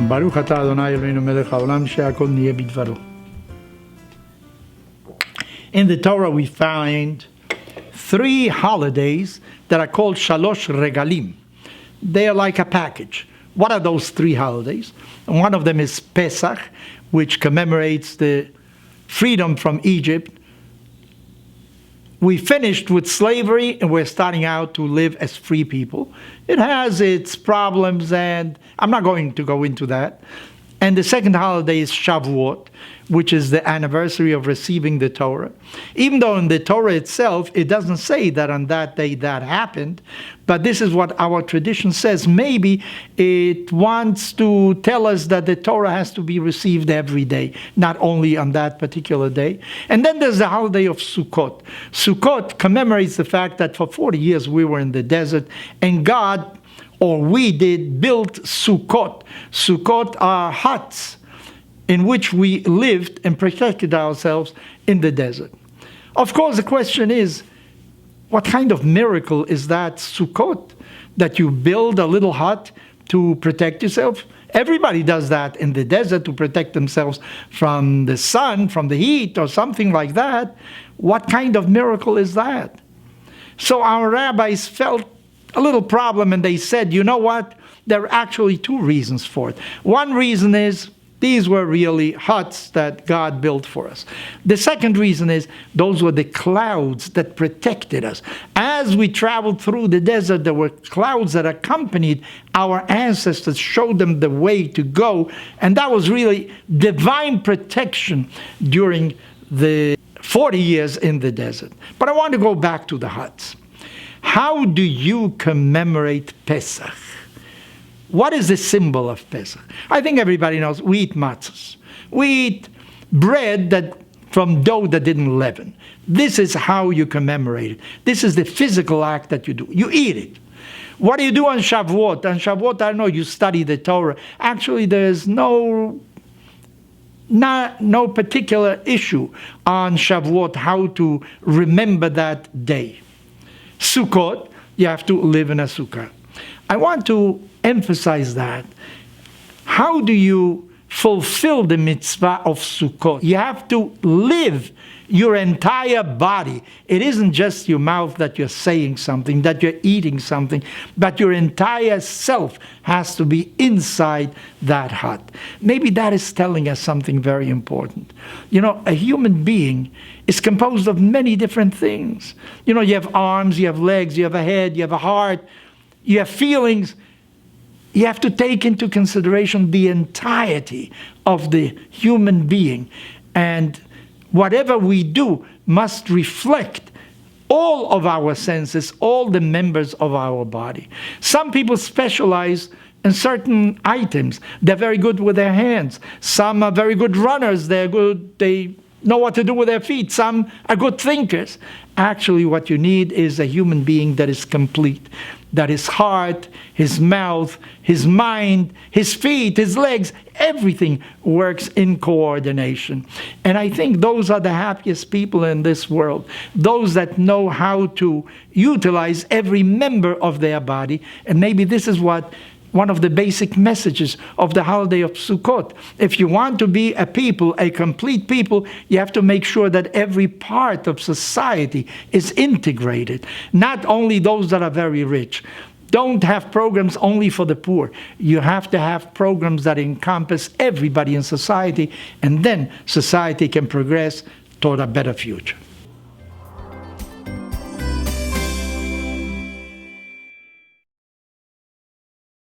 ברוך אתה אדוני אלוהינו מלך העולם שהכל נהיה בדברו. In the Torah we find 3 holidays that are called Shalosh Regalim. They are like a package. What are those 3 holidays? One of them is Pesach, which commemorates the freedom from Egypt. We finished with slavery and we're starting out to live as free people. It has its problems and I'm not going to go into that. And the second holiday is Shavuot, which is the anniversary of receiving the Torah. Even though in the Torah itself, it doesn't say that on that day that happened, but this is what our tradition says. Maybe it wants to tell us that the Torah has to be received every day, not only on that particular day. And then there's the holiday of Sukkot. Sukkot commemorates the fact that for 40 years we were in the desert, and God, or we did, built Sukkot. Sukkot are huts in which we lived and protected ourselves in the desert. Of course, the question is, what kind of miracle is that Sukkot, that you build a little hut to protect yourself? Everybody does that in the desert to protect themselves from the sun, from the heat, or something like that. What kind of miracle is that? So our rabbis felt a little problem and they said, you know what? There are actually 2 reasons for it. One reason is these were really huts that God built for us. The second reason is those were the clouds that protected us. As we traveled through the desert, there were clouds that accompanied our ancestors, showed them the way to go. And that was really divine protection during the 40 years in the desert. But I want to go back to the huts. How do you commemorate Pesach? What is the symbol of Pesach? I think everybody knows we eat matzahs. We eat bread from dough that didn't leaven. This is how you commemorate it. This is the physical act that you do. You eat it. What do you do on Shavuot? On Shavuot, I don't know, you study the Torah. Actually, there's no particular issue on Shavuot how to remember that day. Sukkot, you have to live in a sukkah. I want to emphasize that. How do you fulfill the mitzvah of Sukkot? You have to live your entire body. It isn't just your mouth that you're saying something, that you're eating something, but your entire self has to be inside that hut. Maybe that is telling us something very important. You know, a human being is composed of many different things. You know, you have arms, you have legs, you have a head, you have a heart, you have feelings. You have to take into consideration the entirety of the human being. And whatever we do must reflect all of our senses, all the members of our body. Some people specialize in certain items. They're very good with their hands. Some are very good runners. They know what to do with their feet. Some are good thinkers. Actually, what you need is a human being that is complete. That his heart, his mouth, his mind, his feet, his legs, everything works in coordination. And I think those are the happiest people in this world. Those that know how to utilize every member of their body. And maybe this is one of the basic messages of the holiday of Sukkot. If you want to be a people, a complete people, you have to make sure that every part of society is integrated. Not only those that are very rich. Don't have programs only for the poor. You have to have programs that encompass everybody in society, and then society can progress toward a better future.